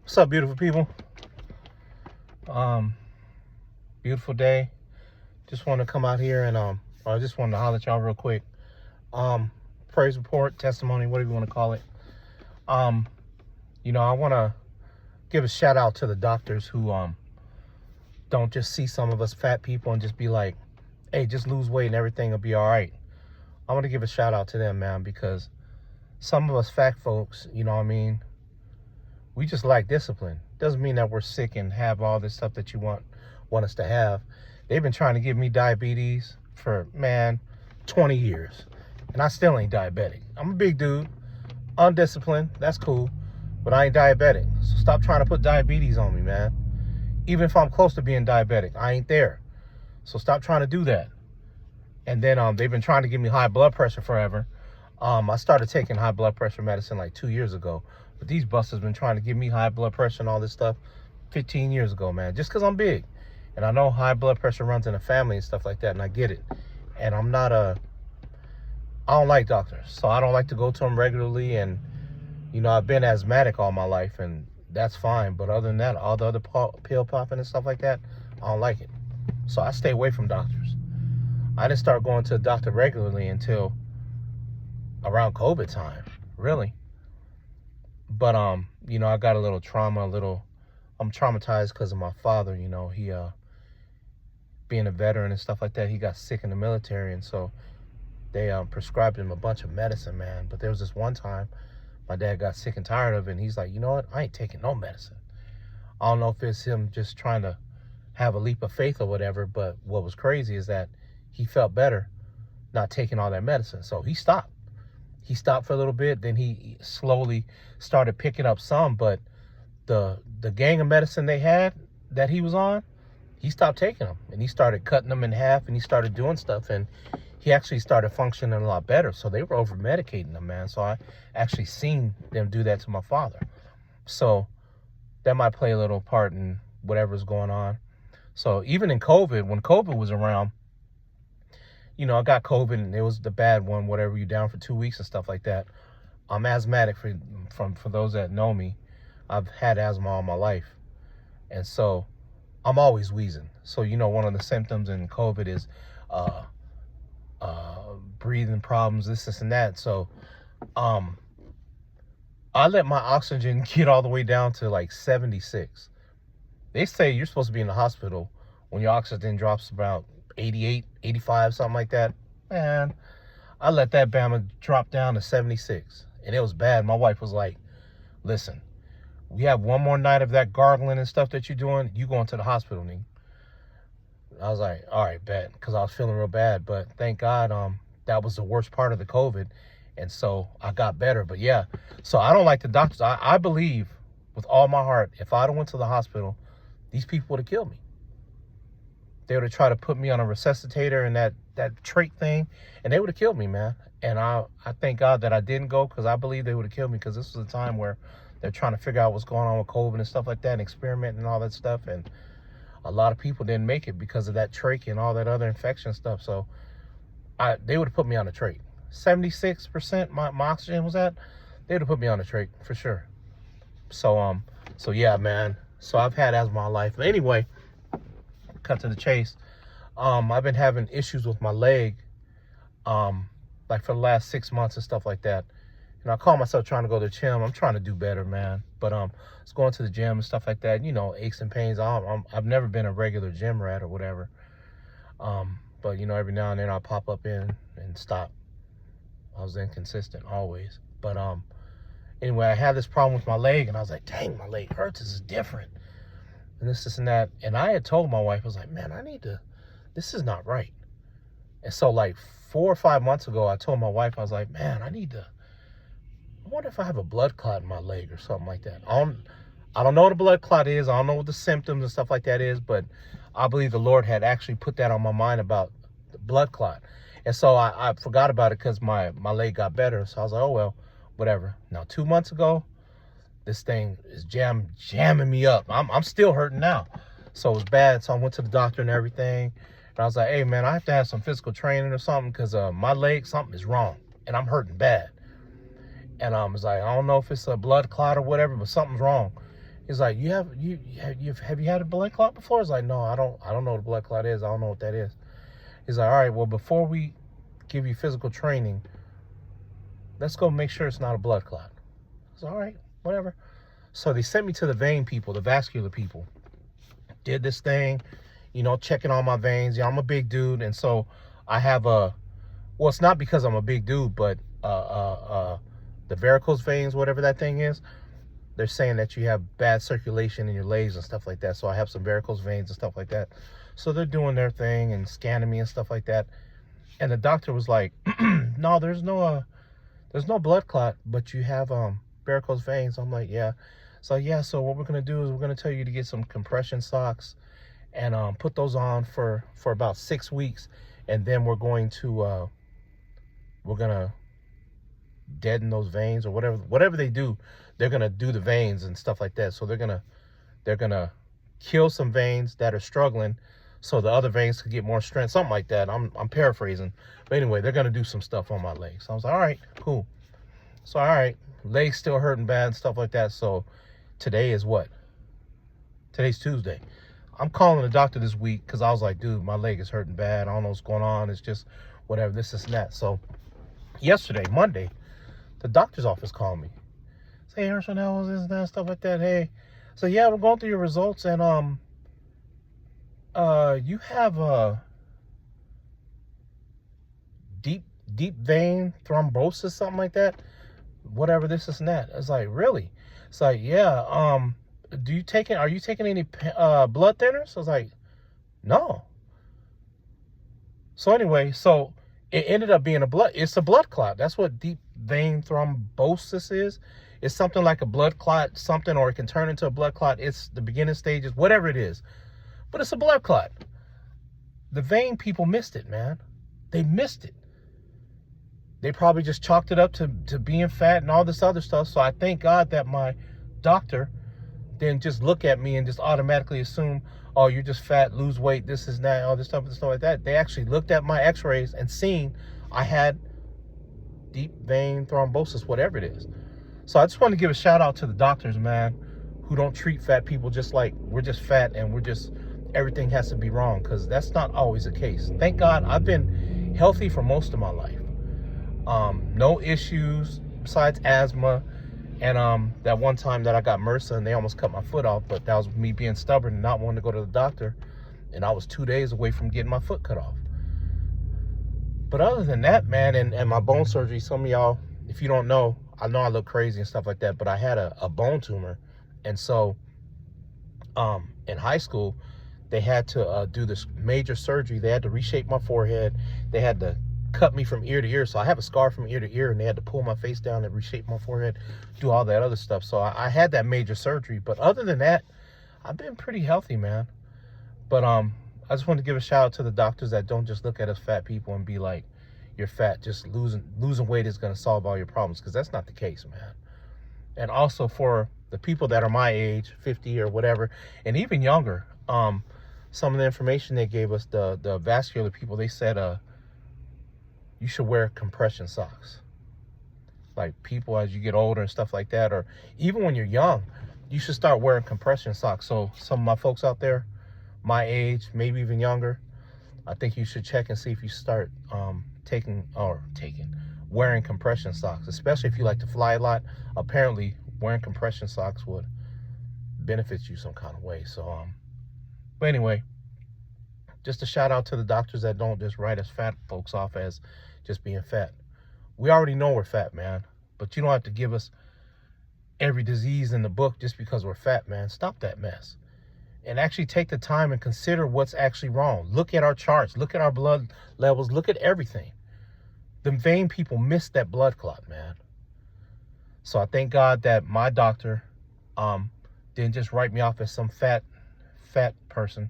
What's up, beautiful people? Beautiful day. Just want to come out here and I just wanted to holler at y'all real quick. Praise report, testimony, whatever you want to call it. I want to give a shout out to the doctors who don't just see some of us fat people and just be like, hey, just lose weight and everything will be all right. I want to give a shout out to them, man, because some of us fat folks, we just lack discipline. Doesn't mean that we're sick and have all this stuff that you want us to have. They've been trying to give me diabetes for 20 years, and I still ain't diabetic. I'm a big dude, undisciplined, that's cool, but I ain't diabetic. So stop trying to put diabetes on me, man. Even if I'm close to being diabetic, I ain't there. So stop trying to do that. And then they've been trying to give me high blood pressure forever. I started taking high blood pressure medicine like 2 years ago. But these busters been trying to give me high blood pressure and all this stuff 15 years ago, man. Just because I'm big. And I know high blood pressure runs in the family and stuff like that, and I get it. And I don't like doctors. So I don't like to go to them regularly. And, I've been asthmatic all my life, and that's fine. But other than that, all the other pill popping and stuff like that, I don't like it. So I stay away from doctors. I didn't start going to the doctor regularly until around COVID time, really. But, I got a little trauma, I'm traumatized because of my father, he, being a veteran and stuff like that, he got sick in the military. And so they prescribed him a bunch of medicine, man. But there was this one time my dad got sick and tired of it. And he's like, you know what? I ain't taking no medicine. I don't know if it's him just trying to have a leap of faith or whatever. But what was crazy is that he felt better not taking all that medicine. So he stopped. He stopped for a little bit, then he slowly started picking up some, but the gang of medicine they had that he was on, he stopped taking them, and he started cutting them in half, and he started doing stuff, and he actually started functioning a lot better. So they were over medicating him, man. So I actually seen them do that to my father. So that might play a little part in whatever's going on. So even in COVID, when COVID was around, I got COVID, and it was the bad one, whatever, you down for 2 weeks and stuff like that. I'm asthmatic for those that know me. I've had asthma all my life. And so I'm always wheezing. So, one of the symptoms in COVID is breathing problems, this and that. So I let my oxygen get all the way down to like 76. They say you're supposed to be in the hospital when your oxygen drops about 88, 85, something like that. Man, I let that Bama drop down to 76. And it was bad. My wife was like, listen, we have one more night of that gargling and stuff that you're doing, you going to the hospital, nigga. I was like, all right, bet, because I was feeling real bad. But thank God that was the worst part of the COVID. And so I got better. But yeah, so I don't like the doctors. I believe with all my heart, if I'd have went to the hospital, these people would have killed me. They would have tried to put me on a resuscitator and that trach thing, and they would have killed me, man. And I thank God that I didn't go, because I believe they would have killed me, because this was a time where they're trying to figure out what's going on with COVID and stuff like that, and experimenting and all that stuff. And a lot of people didn't make it because of that trach and all that other infection stuff. So they would have put me on a trach. 76% my oxygen was at, they would have put me on a trach for sure. So yeah, man. So I've had asthma my life. But anyway, cut to the chase. I've been having issues with my leg, like for the last 6 months and stuff like that. And I call myself trying to go to the gym. I'm trying to do better, man. But it's going to the gym and stuff like that. Aches and pains. I've never been a regular gym rat or whatever. But every now and then I'll pop up in and stop. I was inconsistent always. But anyway, I had this problem with my leg, and I was like, dang, my leg hurts. This is different. And this and that. And I had told my wife, I was like, man, this is not right. And so like 4 or 5 months ago, I told my wife, I was like, man, I wonder if I have a blood clot in my leg or something like that. I don't know what a blood clot is. I don't know what the symptoms and stuff like that is, but I believe the Lord had actually put that on my mind about the blood clot. And so I forgot about it because my leg got better. So I was like, oh, well, whatever. Now, 2 months ago, this thing is jamming me up. I'm still hurting now. So it was bad. So I went to the doctor and everything. And I was like, hey, man, I have to have some physical training or something, because my leg, something is wrong. And I'm hurting bad. And I was like, I don't know if it's a blood clot or whatever, but something's wrong. He's like, have you had a blood clot before? I was like, no, I don't know what a blood clot is. I don't know what that is. He's like, all right, well, before we give you physical training, let's go make sure it's not a blood clot. I was like, all right, whatever. So they sent me to the vein people, the vascular people. Did this thing, checking all my veins. Yeah, I'm a big dude, and so I have well, it's not because I'm a big dude, but the varicose veins, whatever that thing is, they're saying that you have bad circulation in your legs and stuff like that. So I have some varicose veins and stuff like that. So they're doing their thing and scanning me and stuff like that. And the doctor was like, no, there's no blood clot, but you have varicose veins. I'm like, yeah. So yeah, so what we're gonna do is we're gonna tell you to get some compression socks and put those on for about 6 weeks, and then we're gonna deaden those veins or whatever they do. They're gonna do the veins and stuff like that. So they're gonna kill some veins that are struggling, so the other veins could get more strength, something like that. I'm paraphrasing, but anyway, they're gonna do some stuff on my legs. So I was like, all right, cool. So all right, legs still hurting bad and stuff like that. So today is what? Today's Tuesday. I'm calling the doctor this week because I was like, dude, my leg is hurting bad. I don't know what's going on. It's just whatever, this and that. So yesterday, Monday, the doctor's office called me. Say, hey, Herschel, now this and that, stuff like that. Hey, so yeah, we're going through your results, and you have a deep vein thrombosis, something like that. Whatever, this and that. It's like, really? It's like, yeah. Are you taking any blood thinners? I was like, no. So anyway, so it ended up being it's a blood clot. That's what deep vein thrombosis is. It's something like a blood clot, something, or it can turn into a blood clot. It's the beginning stages, whatever it is. But it's a blood clot. The vein people missed it, man. They missed it. They probably just chalked it up to being fat and all this other stuff. So I thank God that my doctor didn't just look at me and just automatically assume, oh, you're just fat, lose weight, this is that, all this stuff and stuff like that. They actually looked at my x-rays and seen I had deep vein thrombosis, whatever it is. So I just want to give a shout out to the doctors, man, who don't treat fat people just like we're just fat and everything has to be wrong, because that's not always the case. Thank God I've been healthy for most of my life. No issues besides asthma. And that one time that I got MRSA and they almost cut my foot off, but that was me being stubborn and not wanting to go to the doctor. And I was 2 days away from getting my foot cut off. But other than that, man, and my bone surgery, some of y'all, if you don't know, I know I look crazy and stuff like that, but I had a bone tumor. And so in high school, they had to do this major surgery. They had to reshape my forehead. They had to cut me from ear to ear. So I have a scar from ear to ear, and they had to pull my face down and reshape my forehead, do all that other stuff. So I had that major surgery. But other than that, I've been pretty healthy, man. But I just want to give a shout out to the doctors that don't just look at us fat people and be like, you're fat, just losing weight is going to solve all your problems, because that's not the case, man. And also for the people that are my age, 50 or whatever, and even younger, some of the information they gave us, the vascular people, they said you should wear compression socks. Like, people as you get older and stuff like that, or even when you're young, you should start wearing compression socks. So some of my folks out there, my age, maybe even younger, I think you should check and see if you start wearing compression socks, especially if you like to fly a lot. Apparently wearing compression socks would benefit you some kind of way. So but anyway, just a shout out to the doctors that don't just write us fat folks off as just being fat. We already know we're fat, man, but you don't have to give us every disease in the book just because we're fat, man. Stop that mess. And actually take the time and consider what's actually wrong. Look at our charts. Look at our blood levels. Look at everything. The vein people missed that blood clot, man. So I thank God that my doctor didn't just write me off as some fat person.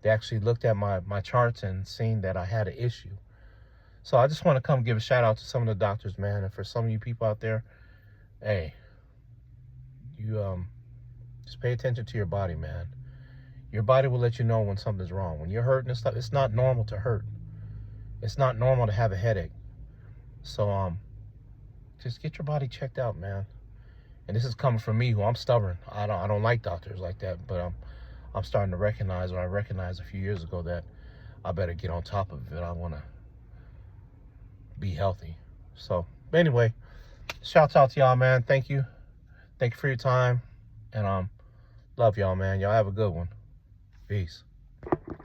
They actually looked at my charts and seen that I had an issue. So I just want to come give a shout out to some of the doctors, man. And for some of you people out there, hey, you just pay attention to your body, man. Your body will let you know when something's wrong. When you're hurting and stuff, it's not normal to hurt. It's not normal to have a headache. So just get your body checked out, man. And this is coming from me, who I'm stubborn. I don't like doctors like that, but I'm starting to recognize, or I recognized a few years ago, that I better get on top of it. I want to be healthy. So anyway, shouts out to y'all, man. Thank you for your time, and love y'all, man. Y'all have a good one. Peace.